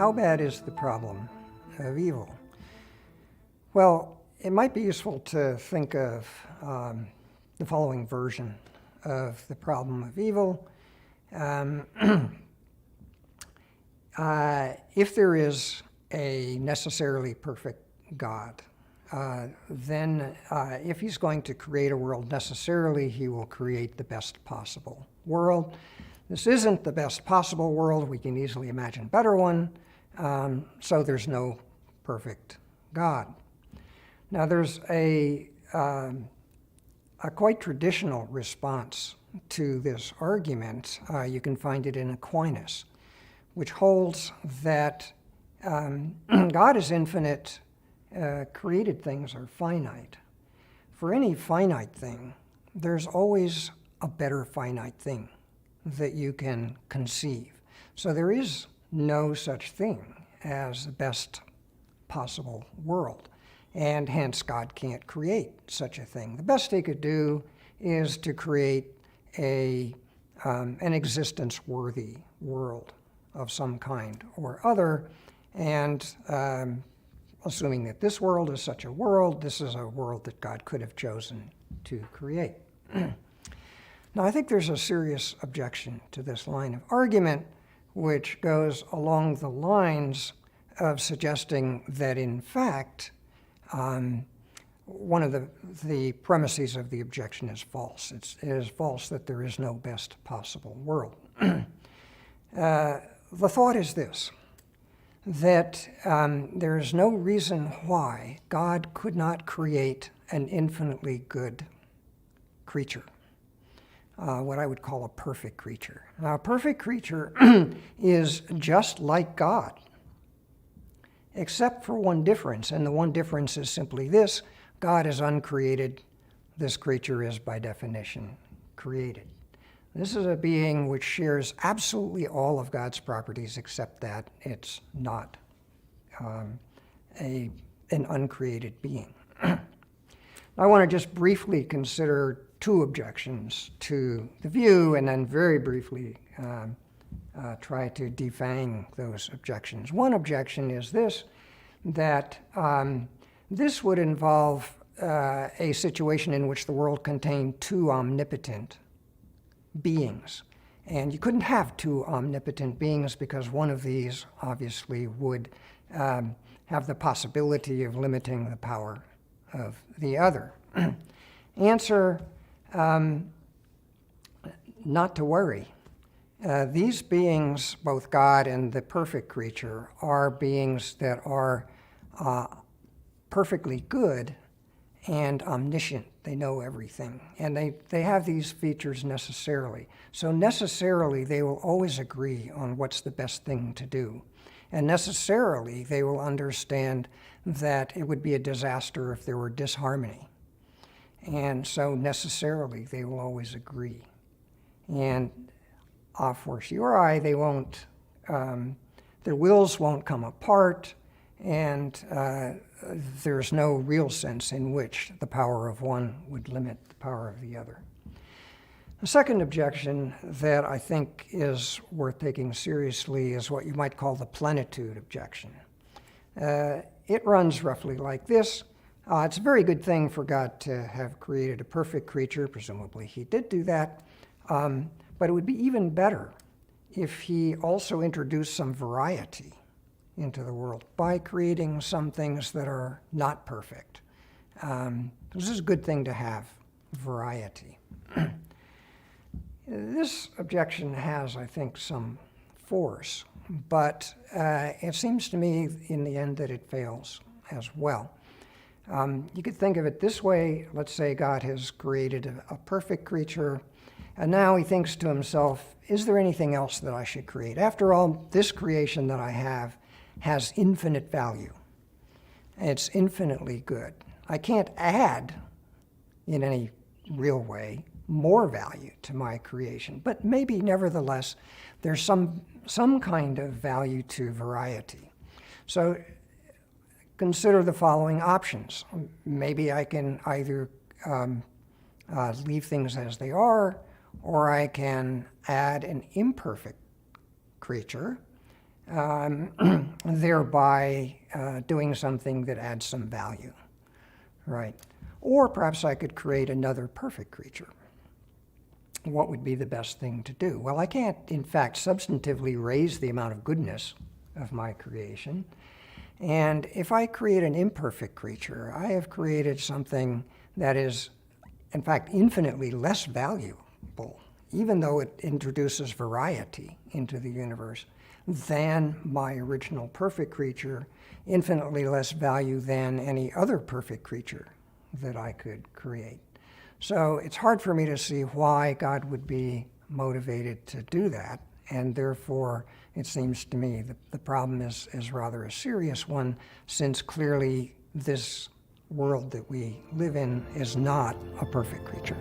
How bad is the problem of evil? Well, it might be useful to think of the following version of the problem of evil. If there is a necessarily perfect God, then if he's going to create a world necessarily, he will create the best possible world. This isn't the best possible world. We can easily imagine a better one. So there's no perfect God. Now there's a quite traditional response to this argument. You can find it in Aquinas, which holds that God is infinite, created things are finite. For any finite thing, there's always a better finite thing that you can conceive. So there is no such thing as the best possible world, and hence God can't create such a thing. The best he could do is to create an existence-worthy world of some kind or other, and assuming that this world is such a world, this is a world that God could have chosen to create. Now, I think there's a serious objection to this line of argument, which goes along the lines of suggesting that, in fact, one of the premises of the objection is false. It is false that there is no best possible world. The thought is this, that there is no reason why God could not create an infinitely good creature. What I would call a perfect creature. Now, a perfect creature is just like God, except for one difference, and the one difference is simply this: God is uncreated, this creature is by definition created. This is a being which shares absolutely all of God's properties, except that it's not an uncreated being. I want to just briefly consider two objections to the view, and then very briefly try to defang those objections. One objection is this, that this would involve a situation in which the world contained two omnipotent beings. And you couldn't have two omnipotent beings because one of these obviously would have the possibility of limiting the power of the other. Answer, not to worry. These beings, both God and the perfect creature, are beings that are perfectly good and omniscient. They know everything. And they have these features necessarily. So necessarily, they will always agree on what's the best thing to do. And necessarily, they will understand that it would be a disaster if there were disharmony. And so necessarily, they will always agree. And a fortiori, they won't, their wills won't come apart, and there's no real sense in which the power of one would limit the power of the other. The second objection that I think is worth taking seriously is what you might call the plenitude objection. It runs roughly like this. It's a very good thing for God to have created a perfect creature. Presumably he did do that. But it would be even better if he also introduced some variety into the world by creating some things that are not perfect. This is a good thing to have, variety. This objection has, I think, some force, but it seems to me in the end that it fails as well. You could think of it this way. Let's say God has created a perfect creature, and now he thinks to himself, is there anything else that I should create? After all, this creation that I have has infinite value. It's infinitely good. I can't add, in any real way, more value to my creation. But maybe, nevertheless, there's some kind of value to variety. So consider the following options. Maybe I can either leave things as they are, or I can add an imperfect creature thereby doing something that adds some value, right? Or perhaps I could create another perfect creature. What would be the best thing to do? Well, I can't, in fact, substantively raise the amount of goodness of my creation. And if I create an imperfect creature, I have created something that is, in fact, infinitely less valuable, even though it introduces variety into the universe, than my original perfect creature, infinitely less value than any other perfect creature that I could create. So it's hard for me to see why God would be motivated to do that, and therefore it seems to me that the problem is rather a serious one, since clearly this world that we live in is not a perfect creature.